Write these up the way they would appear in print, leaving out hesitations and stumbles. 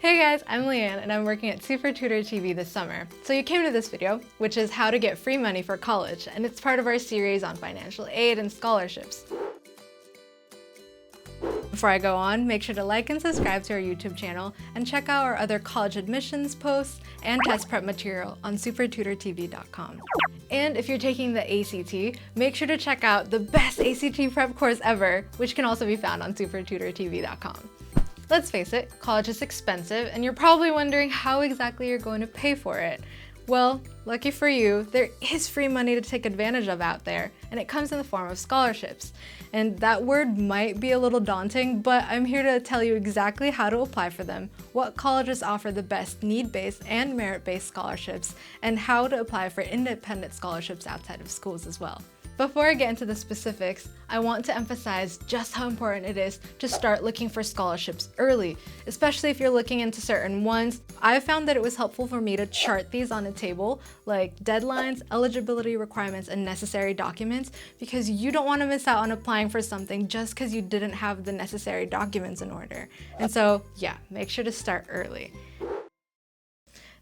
Hey guys, I'm Liane and I'm working at SupertutorTV this summer. So you came to this video, which is how to get free money for college, and it's part of our series on financial aid and scholarships. Before I go on, make sure to like and subscribe to our YouTube channel and check out our other college admissions posts and test prep material on SupertutorTV.com. And if you're taking the ACT, make sure to check out the best ACT prep course ever, which can also be found on SupertutorTV.com. Let's face it, college is expensive, and you're probably wondering how exactly you're going to pay for it. Well, lucky for you, there is free money to take advantage of out there, and it comes in the form of scholarships. And that word might be a little daunting, but I'm here to tell you exactly how to apply for them, what colleges offer the best need-based and merit-based scholarships, and how to apply for independent scholarships outside of schools as well. Before I get into the specifics, I want to emphasize just how important it is to start looking for scholarships early, especially if you're looking into certain ones. I found that it was helpful for me to chart these on a table, like deadlines, eligibility requirements, and necessary documents, because you don't want to miss out on applying for something just because you didn't have the necessary documents in order. And so, yeah, make sure to start early.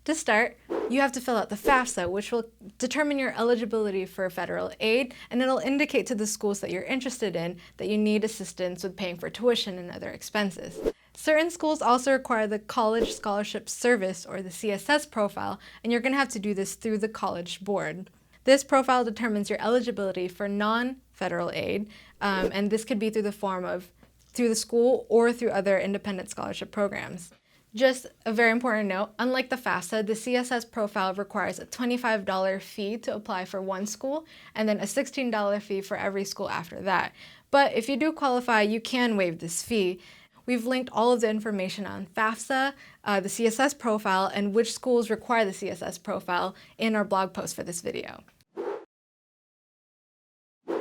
To start, you have to fill out the FAFSA, which will determine your eligibility for federal aid, and it'll indicate to the schools that you're interested in that you need assistance with paying for tuition and other expenses. Certain schools also require the College Scholarship Service, or the CSS Profile, and you're going to have to do this through the College Board. This profile determines your eligibility for non-federal aid, and this could be through the school or through other independent scholarship programs. Just a very important note, unlike the FAFSA, the CSS Profile requires a $25 fee to apply for one school and then a $16 fee for every school after that. But if you do qualify, you can waive this fee. We've linked all of the information on FAFSA, the CSS Profile, and which schools require the CSS Profile in our blog post for this video.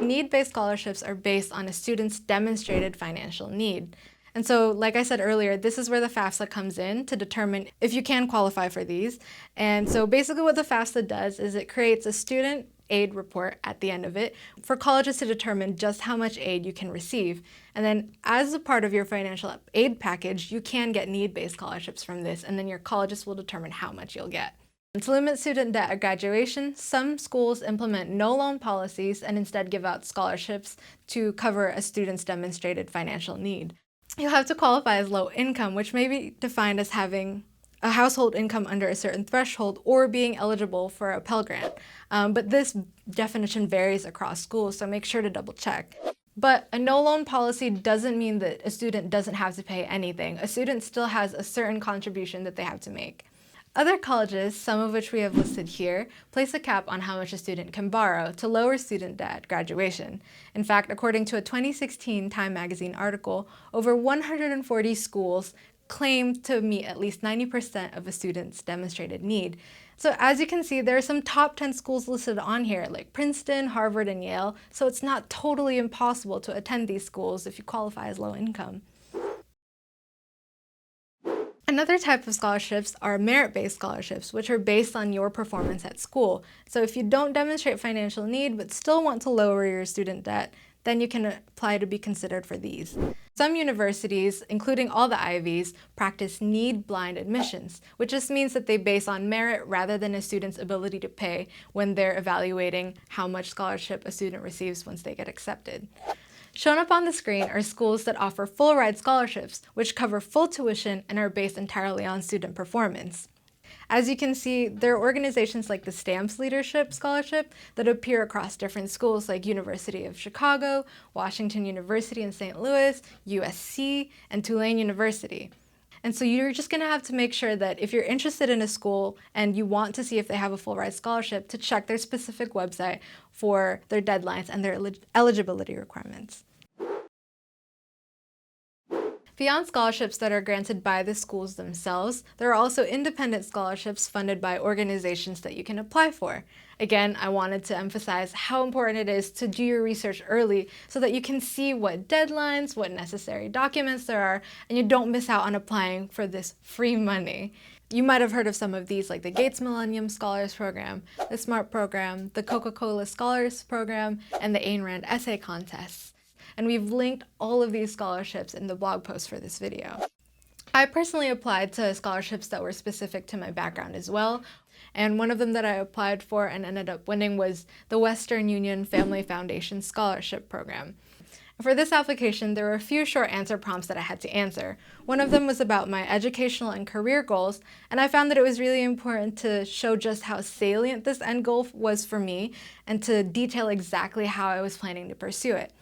Need-based scholarships are based on a student's demonstrated financial need. And so, like I said earlier, this is where the FAFSA comes in to determine if you can qualify for these. And so basically what the FAFSA does is it creates a student aid report at the end of it for colleges to determine just how much aid you can receive. And then as a part of your financial aid package, you can get need-based scholarships from this, and then your colleges will determine how much you'll get. And to limit student debt at graduation, some schools implement no loan policies and instead give out scholarships to cover a student's demonstrated financial need. You'll have to qualify as low income, which may be defined as having a household income under a certain threshold or being eligible for a Pell Grant. But this definition varies across schools, so make sure to double check. But a no loan policy doesn't mean that a student doesn't have to pay anything. A student still has a certain contribution that they have to make. Other colleges, some of which we have listed here, place a cap on how much a student can borrow to lower student debt at graduation. In fact, according to a 2016 Time magazine article, over 140 schools claim to meet at least 90% of a student's demonstrated need. So as you can see, there are some top 10 schools listed on here, like Princeton, Harvard, and Yale, so it's not totally impossible to attend these schools if you qualify as low income. Another type of scholarships are merit-based scholarships, which are based on your performance at school. So if you don't demonstrate financial need but still want to lower your student debt, then you can apply to be considered for these. Some universities, including all the Ivies, practice need-blind admissions, which just means that they base on merit rather than a student's ability to pay when they're evaluating how much scholarship a student receives once they get accepted. Shown up on the screen are schools that offer full-ride scholarships, which cover full tuition and are based entirely on student performance. As you can see, there are organizations like the Stamps Leadership Scholarship that appear across different schools like University of Chicago, Washington University in St. Louis, USC, and Tulane University. And so you're just going to have to make sure that if you're interested in a school and you want to see if they have a full-ride scholarship, to check their specific website for their deadlines and their eligibility requirements. Beyond scholarships that are granted by the schools themselves, there are also independent scholarships funded by organizations that you can apply for. Again, I wanted to emphasize how important it is to do your research early so that you can see what deadlines, what necessary documents there are, and you don't miss out on applying for this free money. You might have heard of some of these, like the Gates Millennium Scholars Program, the SMART Program, the Coca-Cola Scholars Program, and the Ayn Rand Essay Contests. And we've linked all of these scholarships in the blog post for this video. I personally applied to scholarships that were specific to my background as well. And one of them that I applied for and ended up winning was the Western Union Family Foundation Scholarship Program. For this application, there were a few short answer prompts that I had to answer. One of them was about my educational and career goals, and I found that it was really important to show just how salient this end goal was for me and to detail exactly how I was planning to pursue it.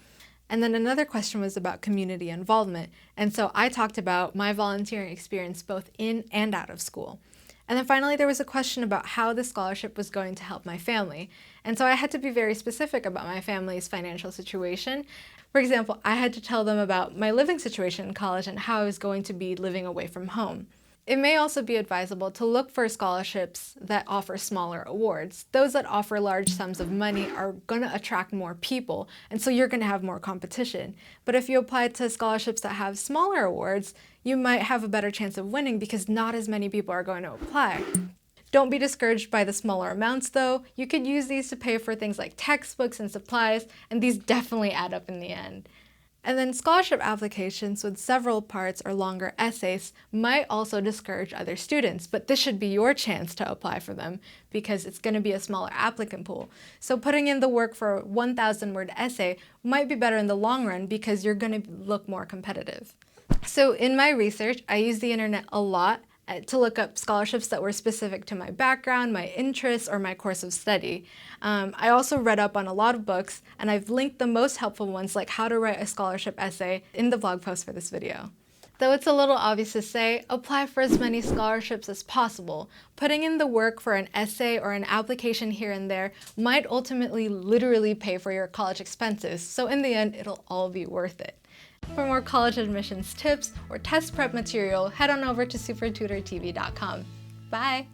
And then another question was about community involvement, and so I talked about my volunteering experience both in and out of school. And then finally, there was a question about how the scholarship was going to help my family. And so I had to be very specific about my family's financial situation. For example, I had to tell them about my living situation in college and how I was going to be living away from home. It may also be advisable to look for scholarships that offer smaller awards. Those that offer large sums of money are going to attract more people, and so you're going to have more competition. But if you apply to scholarships that have smaller awards, you might have a better chance of winning because not as many people are going to apply. Don't be discouraged by the smaller amounts though. You could use these to pay for things like textbooks and supplies, and these definitely add up in the end. And then scholarship applications with several parts or longer essays might also discourage other students, but this should be your chance to apply for them because it's going to be a smaller applicant pool. So putting in the work for a 1,000-word essay might be better in the long run because you're going to look more competitive. So in my research, I use the internet a lot to look up scholarships that were specific to my background, my interests, or my course of study. I also read up on a lot of books, and I've linked the most helpful ones like how to write a scholarship essay in the blog post for this video. Though it's a little obvious to say, apply for as many scholarships as possible. Putting in the work for an essay or an application here and there might ultimately literally pay for your college expenses, so in the end, it'll all be worth it. For more college admissions tips or test prep material, head on over to SupertutorTV.com. Bye!